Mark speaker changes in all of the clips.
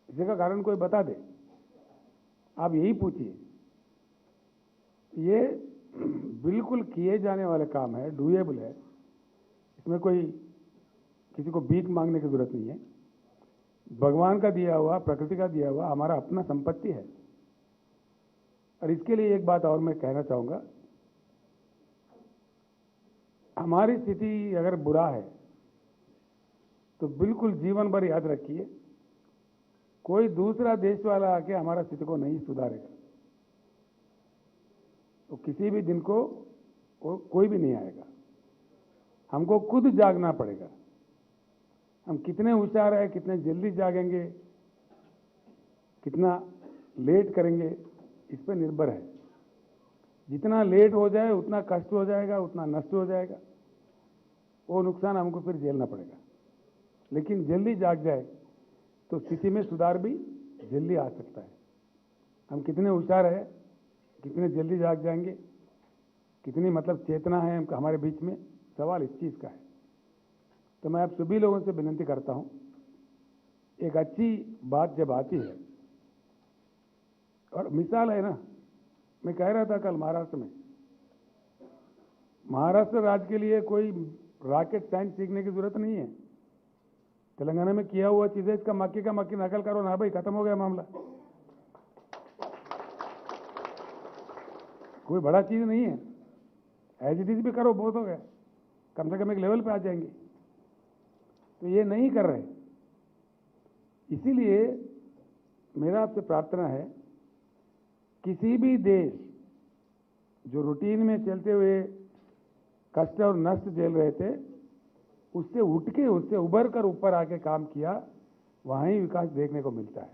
Speaker 1: इसका कारण कोई बता दे। आप यही पूछिए। ये बिल्कुल किए जाने वाले काम है, डूएबल है। इसमें कोई किसी को भीख मांगने की जरूरत नहीं है। भगवान का दिया हुआ, प्रकृति का दिया हुआ हमारा अपना संपत्ति है। और इसके लिए एक बात और मैं कहना चाहूंगा, हमारी स्थिति अगर बुरा है तो बिल्कुल जीवन भर याद रखिए, कोई दूसरा देश वाला आके हमारा स्थिति को नहीं सुधारेगा। तो किसी भी दिन को कोई भी नहीं आएगा। हमको खुद जागना पड़ेगा। हम कितने होशियार हैं, कितने जल्दी जागेंगे, कितना लेट करेंगे, इस पर निर्भर है। जितना लेट हो जाए उतना कष्ट हो जाएगा, उतना नष्ट हो जाएगा, वो नुकसान हमको फिर झेलना पड़ेगा। लेकिन जल्दी जाग जाए तो स्थिति में सुधार भी जल्दी आ सकता है। हम कितने होशियार हैं, कितने जल्दी जाग जाएंगे, कितनी मतलब चेतना है हमारे बीच में, सवाल इस चीज़ का है। तो मैं आप सभी लोगों से विनती करता हूं, एक अच्छी बात जब आती है, और मिसाल है ना, मैं कह रहा था कल महाराष्ट्र राज्य के लिए कोई रॉकेट साइंस सीखने की जरूरत नहीं है। तेलंगाना में किया हुआ चीजें इसका मक्की का मक्की नकल करो ना भाई, खत्म हो गया मामला। कोई बड़ा चीज नहीं है, एज इट इज भी करो, बहुत हो गया, कम से कम एक लेवल पे आ जाएंगे। तो ये नहीं कर रहे। इसीलिए मेरा आपसे प्रार्थना है, किसी भी देश जो रूटीन में चलते हुए कष्ट और नष्ट झेल रहे थे, उससे उठ के, उससे उभर कर ऊपर आके काम किया, वहां ही विकास देखने को मिलता है।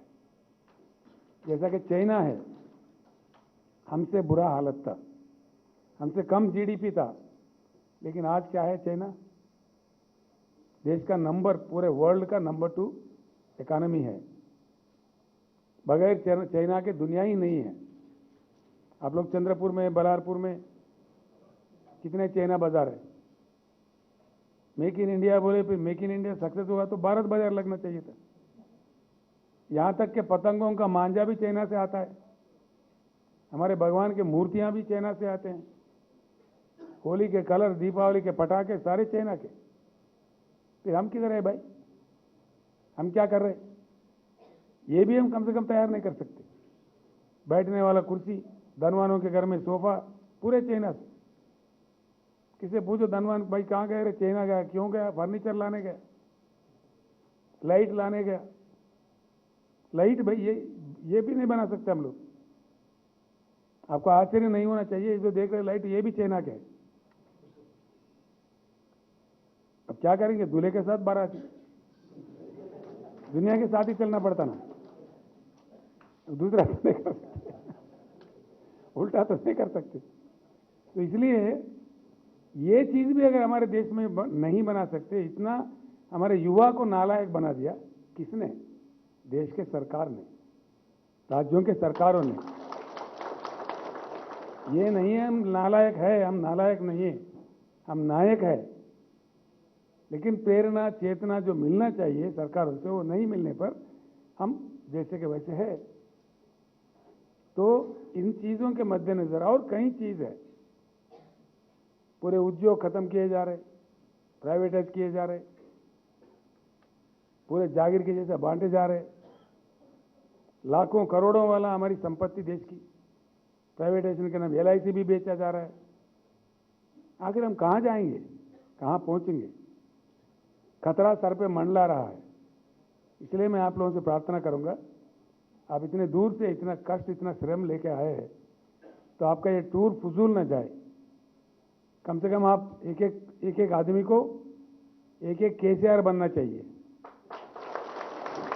Speaker 1: जैसा कि चाइना है, हमसे बुरा हालत था, हमसे कम जीडीपी था, लेकिन आज क्या है चाइना? देश का नंबर, पूरे वर्ल्ड का नंबर 2 इकोनॉमी है। बगैर चाइना के दुनिया ही नहीं है। आप लोग चंद्रपुर में, बलारपुर में कितने चाइना बाजार है। मेक इन इंडिया बोले, फिर मेक इन इंडिया सक्सेस हुआ तो भारत बाजार लगना चाहिए था। यहां तक कि पतंगों का मांझा भी चाइना से आता है, हमारे भगवान की मूर्तियां भी चाइना से आते हैं, होली के कलर, दीपावली के पटाखे सारे चाइना के। फिर हम किधर है भाई? हम क्या कर रहे? ये भी हम कम से कम तैयार नहीं कर सकते। बैठने वाला कुर्सी, धनवानों के घर में सोफा, पूरे चाइना से। किसे पूछो धनवान भाई कहाँ गए? रे चाइना गया। क्यों गया? फर्नीचर लाने गया, लाइट लाने गया। लाइट भाई ये भी नहीं बना सकते हम लोग। आपको आश्चर्य नहीं होना चाहिए, जो देख रहे लाइट, ये भी चाइना के है। अब क्या करेंगे? दूल्हे के साथ बाराती, दुनिया के साथ ही चलना पड़ता ना, दूसरा तो नहीं कर सकते, उल्टा तो नहीं कर सकते। तो इसलिए ये चीज भी अगर हमारे देश में नहीं बना सकते, इतना हमारे युवा को नालायक बना दिया किसने? देश के सरकार ने, राज्यों के सरकारों ने। ये नहीं है हम नालायक है, हम नालायक नहीं है, हम नायक है। लेकिन प्रेरणा, चेतना जो मिलना चाहिए सरकारों से, वो नहीं मिलने पर हम जैसे के वैसे है। तो इन चीजों के मद्देनजर, और कई चीज है, पूरे उद्योग खत्म किए जा रहे, प्राइवेटाइज किए जा रहे, पूरे जागीर के जैसे बांटे जा रहे। लाखों करोड़ों वाला हमारी संपत्ति देश की प्राइवेटाइजेशन के नाम LIC भी बेचा जा रहा है। आखिर हम कहां जाएंगे, कहां पहुंचेंगे? खतरा सर पे मंडला रहा है। इसलिए मैं आप लोगों से प्रार्थना करूंगा, आप इतने दूर से इतना कष्ट, इतना श्रम लेके आए हैं, तो आपका ये टूर फजूल न जाए। कम से कम आप एक एक आदमी को एक एक KCR बनना चाहिए।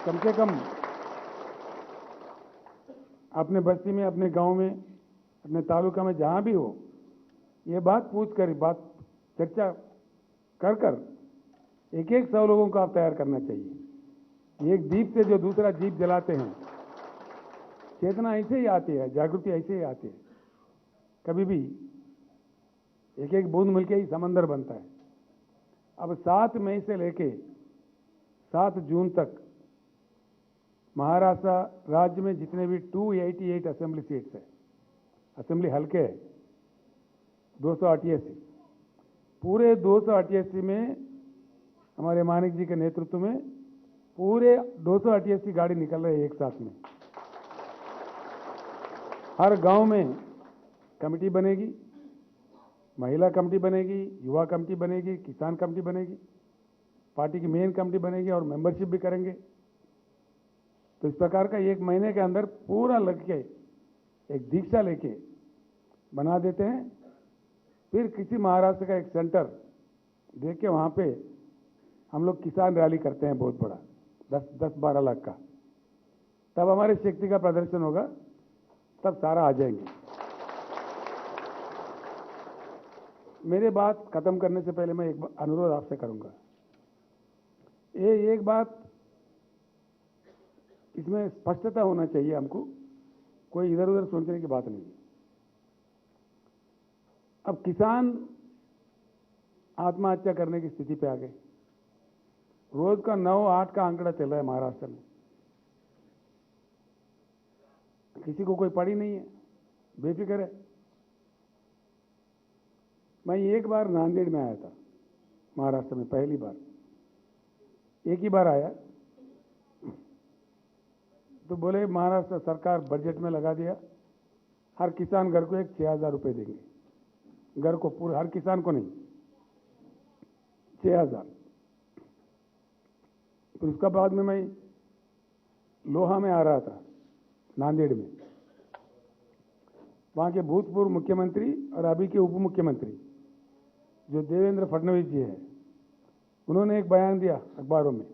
Speaker 1: कम से कम अपने बस्ती में, अपने गांव में, अपने तालुका में, जहां भी हो, ये बात पूछ कर, बात चर्चा कर कर एक 100 लोगों को आप तैयार करना चाहिए। एक दीप से जो दूसरा दीप जलाते हैं, चेतना ऐसे ही आती है, जागृति ऐसे ही आती है। कभी भी एक एक बूंद मिलके ही समंदर बनता है। अब 7 मई से लेके 7 जून तक महाराष्ट्र राज्य में जितने भी 288 असेंबली सीट्स है, असेंबली हल्के है 288, पूरे 288 में हमारे मानिक जी के नेतृत्व में पूरे 288 गाड़ी निकल रहे हैं एक साथ में। हर गांव में कमेटी बनेगी, महिला कमेटी बनेगी, युवा कमेटी बनेगी, किसान कमेटी बनेगी, पार्टी की मेन कमेटी बनेगी और मेंबरशिप भी करेंगे। तो इस प्रकार का 1 महीने के अंदर पूरा लग के एक दीक्षा लेके बना देते हैं। फिर किसी महाराष्ट्र का एक सेंटर देख के वहाँ पे हम लोग किसान रैली करते हैं बहुत बड़ा, 10-12 लाख का। तब हमारी शक्ति का प्रदर्शन होगा, तब सारा आ जाएंगे। मेरे बात खत्म करने से पहले मैं एक अनुरोध आपसे करूंगा। ये एक बात इसमें स्पष्टता होना चाहिए हमको, कोई इधर उधर सोचने की बात नहीं है। अब किसान आत्महत्या करने की स्थिति पे आ गए। रोज का 9-8 का आंकड़ा चल रहा है महाराष्ट्र में। किसी को कोई पड़ी नहीं है, बेफिक्र है। मैं एक बार नांदेड़ में आया था महाराष्ट्र में, पहली बार, एक ही बार आया। तो बोले महाराष्ट्र सरकार बजट में लगा दिया, हर किसान घर को एक 6,000 रुपये देंगे, घर को, पूरे हर किसान को नहीं, 6,000। फिर उसका बाद में मैं लोहा में आ रहा था, नांदेड़ में। वहाँ के भूतपूर्व मुख्यमंत्री और अभी के उप मुख्यमंत्री जो देवेंद्र फडणवीस जी हैं, उन्होंने एक बयान दिया अखबारों में,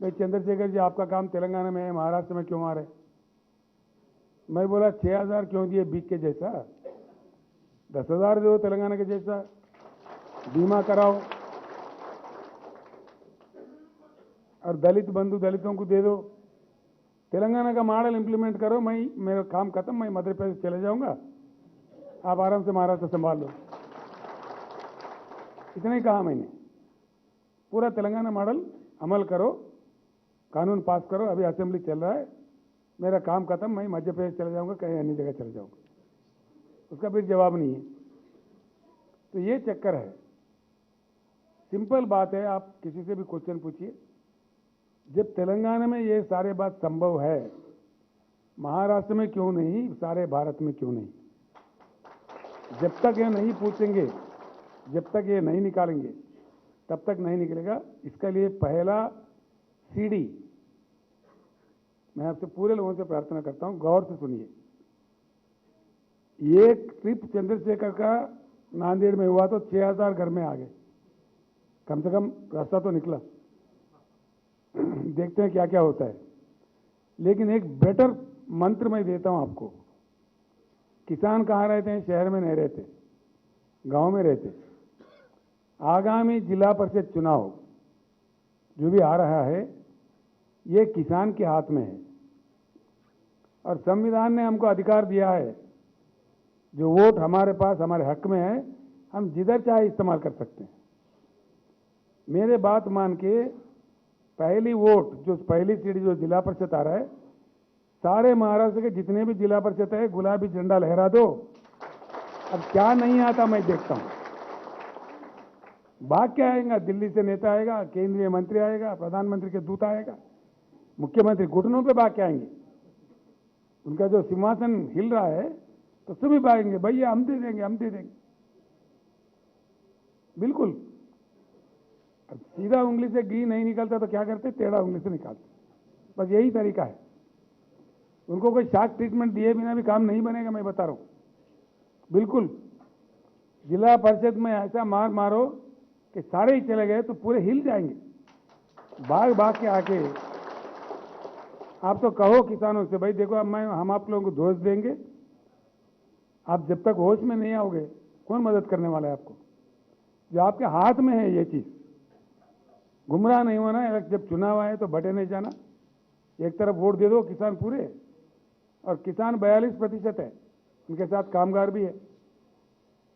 Speaker 1: भाई चंद्रशेखर जी आपका काम तेलंगाना में है, महाराष्ट्र में क्यों आ रहे? मैं बोला 6,000 क्यों दिए बीक के जैसा, 10,000 दो तेलंगाना के जैसा, बीमा कराओ और दलित बंधु दलितों को दे दो, तेलंगाना का मॉडल इंप्लीमेंट करो। मैं, मेरा काम खत्म, मैं मध्य प्रदेश चले जाऊंगा, आप आराम से महाराष्ट्र संभाल लो। इतना ही कहा मैंने। पूरा तेलंगाना मॉडल अमल करो, कानून पास करो, अभी असेंबली चल रहा है, मेरा काम खत्म, मैं मध्य प्रदेश चले जाऊंगा, कहीं अन्य जगह चले जाऊंगा। उसका फिर जवाब नहीं है। तो ये चक्कर है। सिंपल बात है, आप किसी से भी क्वेश्चन पूछिए, जब तेलंगाना में ये सारे बात संभव है, महाराष्ट्र में क्यों नहीं, सारे भारत में क्यों नहीं? जब तक ये नहीं पूछेंगे, जब तक ये नहीं निकालेंगे, तब तक नहीं निकलेगा। इसके लिए पहला सीढ़ी, मैं आपसे पूरे लोगों से प्रार्थना करता हूं, गौर से सुनिए। एक ट्रिप चंद्रशेखर का नांदेड़ में हुआ तो 6,000 घर में आ गए, कम से कम रास्ता तो निकला। देखते हैं क्या क्या होता है। लेकिन एक बेटर मंत्र मैं देता हूं आपको। किसान कहाँ रहते हैं? शहर में नहीं रहते, गांव में रहते। आगामी जिला परिषद चुनाव जो भी आ रहा है, ये किसान के हाथ में है और संविधान ने हमको अधिकार दिया है, जो वोट हमारे पास हमारे हक में है, हम जिधर चाहे इस्तेमाल कर सकते हैं। मेरे बात मान के पहली वोट, जो पहली सीढ़ी जो जिला परिषद आ रहा है, सारे महाराष्ट्र के जितने भी जिला परिषद है, गुलाबी झंडा लहरा दो। अब क्या नहीं आता मैं देखता हूं। भाग क्या आएगा? दिल्ली से नेता आएगा, केंद्रीय मंत्री आएगा, प्रधानमंत्री के दूत आएगा, मुख्यमंत्री घुटनों पे भाग के आएंगे। उनका जो सिंहासन हिल रहा है तो सभी भागेंगे, भैया हम दे देंगे, हम दे देंगे। बिल्कुल। अब सीधा उंगली से घी नहीं निकलता तो क्या करते? टेढ़ा उंगली से निकालते। बस यही तरीका है। उनको कोई शाक ट्रीटमेंट दिए बिना भी काम नहीं बनेगा, मैं बता रहा हूं। बिल्कुल। जिला परिषद में ऐसा मार मारो कि सारे ही चले गए तो पूरे हिल जाएंगे। भाग भाग के आके आप तो कहो किसानों से, भाई देखो अब हम आप लोगों को दोष देंगे, आप जब तक होश में नहीं आओगे कौन मदद करने वाला है आपको? जो आपके हाथ में है ये चीज, गुमराह नहीं होना है। जब चुनाव आए तो भटे नहीं जाना। एक तरफ वोट दे दो किसान पूरे, और किसान 42% है, उनके साथ कामगार भी है।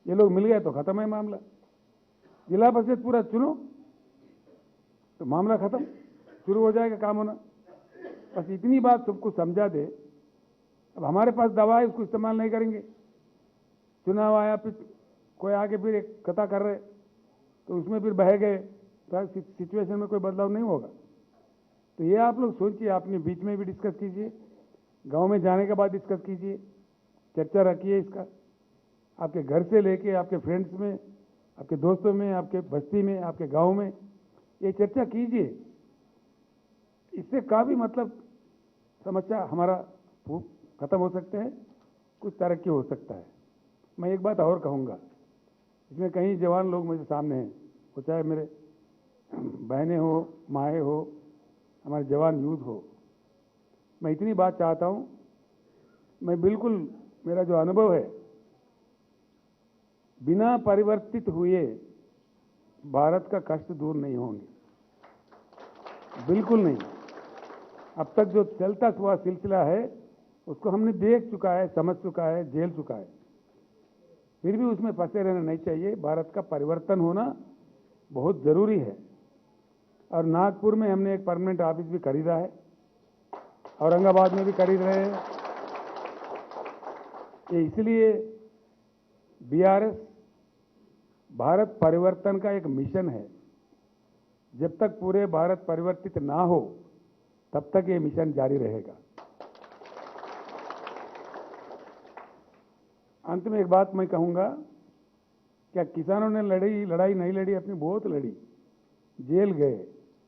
Speaker 1: ये लोग मिल गए तो खत्म है मामला। जिला परिषद पूरा चुनो तो मामला खत्म, शुरू हो जाएगा काम होना। बस इतनी बात सबको समझा दे। अब हमारे पास दवा है, उसको इस्तेमाल नहीं करेंगे। चुनाव आया, फिर कोई आके फिर एक कथा कर रहे तो उसमें फिर बह गए, तो सिचुएशन में कोई बदलाव नहीं होगा। तो ये आप लोग सोचिए, अपने बीच में भी डिस्कस कीजिए, गांव में जाने के बाद डिस्कस कीजिए, चर्चा रखिए इसका। आपके घर से लेके आपके फ्रेंड्स में, आपके दोस्तों में, आपके बस्ती में, आपके गांव में ये चर्चा कीजिए। इससे काफ़ी मतलब समस्या हमारा खत्म हो सकते हैं, कुछ तरक्की हो सकता है। मैं एक बात और कहूँगा, इसमें कई जवान लोग मेरे सामने हैं, वो चाहे मेरे बहनें हो, माएँ हो, हमारे जवान यूथ हो। मैं इतनी बात चाहता हूँ, मैं बिल्कुल, मेरा जो अनुभव है, बिना परिवर्तित हुए भारत का कष्ट दूर नहीं होंगे, बिल्कुल नहीं। अब तक जो चलता हुआ सिलसिला है उसको हमने देख चुका है, समझ चुका है, झेल चुका है। फिर भी उसमें फंसे रहना नहीं चाहिए। भारत का परिवर्तन होना बहुत जरूरी है। और नागपुर में हमने एक परमानेंट ऑफिस भी खरीदा है, औरंगाबाद में भी खरीद रहे हैं। ये इसलिए बीआरएस भारत परिवर्तन का एक मिशन है। जब तक पूरे भारत परिवर्तित ना हो तब तक ये मिशन जारी रहेगा। अंत में एक बात मैं कहूंगा, क्या किसानों ने लड़ाई नहीं लड़ी? अपनी बहुत लड़ी, जेल गए,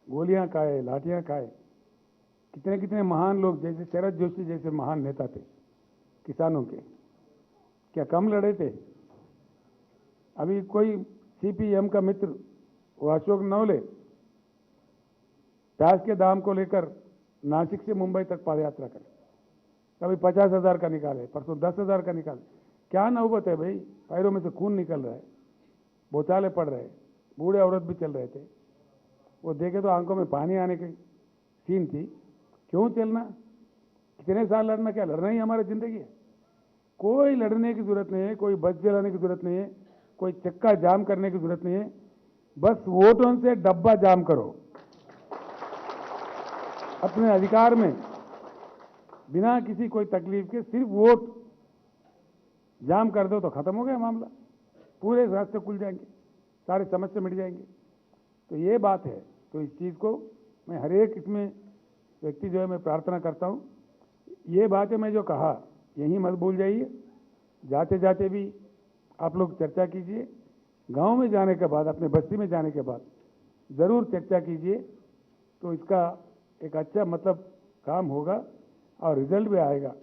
Speaker 1: गोलियां खाए, लाठियां खाए। कितने कितने महान लोग, जैसे शरद जोशी जैसे महान नेता थे किसानों के, क्या कम लड़े थे? अभी कोई सीपीएम का मित्र, वो अशोक नवले, प्याज के दाम को लेकर नासिक से मुंबई तक पदयात्रा करे, कभी 50,000 का निकाले, परसों 10,000 का निकाले। क्या नौबत है भाई? पैरों में से खून निकल रहा है, बोचाले पड़ रहे, बूढ़े औरत भी चल रहे थे, वो देखे तो आंखों में पानी आने की सीन थी। क्यों चलना? कितने साल लड़ना? क्या लड़ना ही हमारी जिंदगी है? कोई लड़ने की जरूरत नहीं है, कोई बस जलाने की जरूरत नहीं है, कोई चक्का जाम करने की जरूरत नहीं है। बस वोटों से डब्बा जाम करो, अपने अधिकार में, बिना किसी कोई तकलीफ के सिर्फ वोट जाम कर दो तो खत्म हो गया मामला, पूरे रास्ते खुल जाएंगे, सारे समस्या मिट जाएंगे। तो ये बात है। तो इस चीज़ को मैं हर एक इसमें व्यक्ति जो है मैं प्रार्थना करता हूँ, ये बातें मैं जो कहा यही मत भूल जाइए। जाते जाते भी आप लोग चर्चा कीजिए, गांव में जाने के बाद, अपने बस्ती में जाने के बाद ज़रूर चर्चा कीजिए, तो इसका एक अच्छा मतलब काम होगा और रिजल्ट भी आएगा।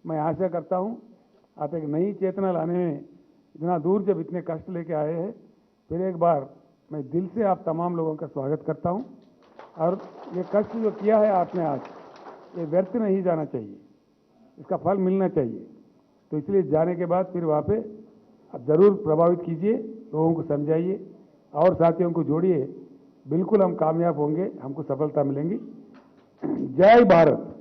Speaker 1: मैं आशा करता हूँ आप एक नई चेतना लाने में, इतना दूर जब इतने कष्ट लेके आए हैं, फिर एक बार मैं दिल से आप तमाम लोगों का स्वागत करता हूँ। और ये कष्ट जो किया है आपने आज, ये व्यर्थ नहीं जाना चाहिए, इसका फल मिलना चाहिए। तो इसलिए जाने के बाद फिर वहाँ पे आप ज़रूर प्रभावित कीजिए, लोगों को समझाइए और साथियों को जोड़िए। बिल्कुल हम कामयाब होंगे, हमको सफलता मिलेंगी। जय भारत।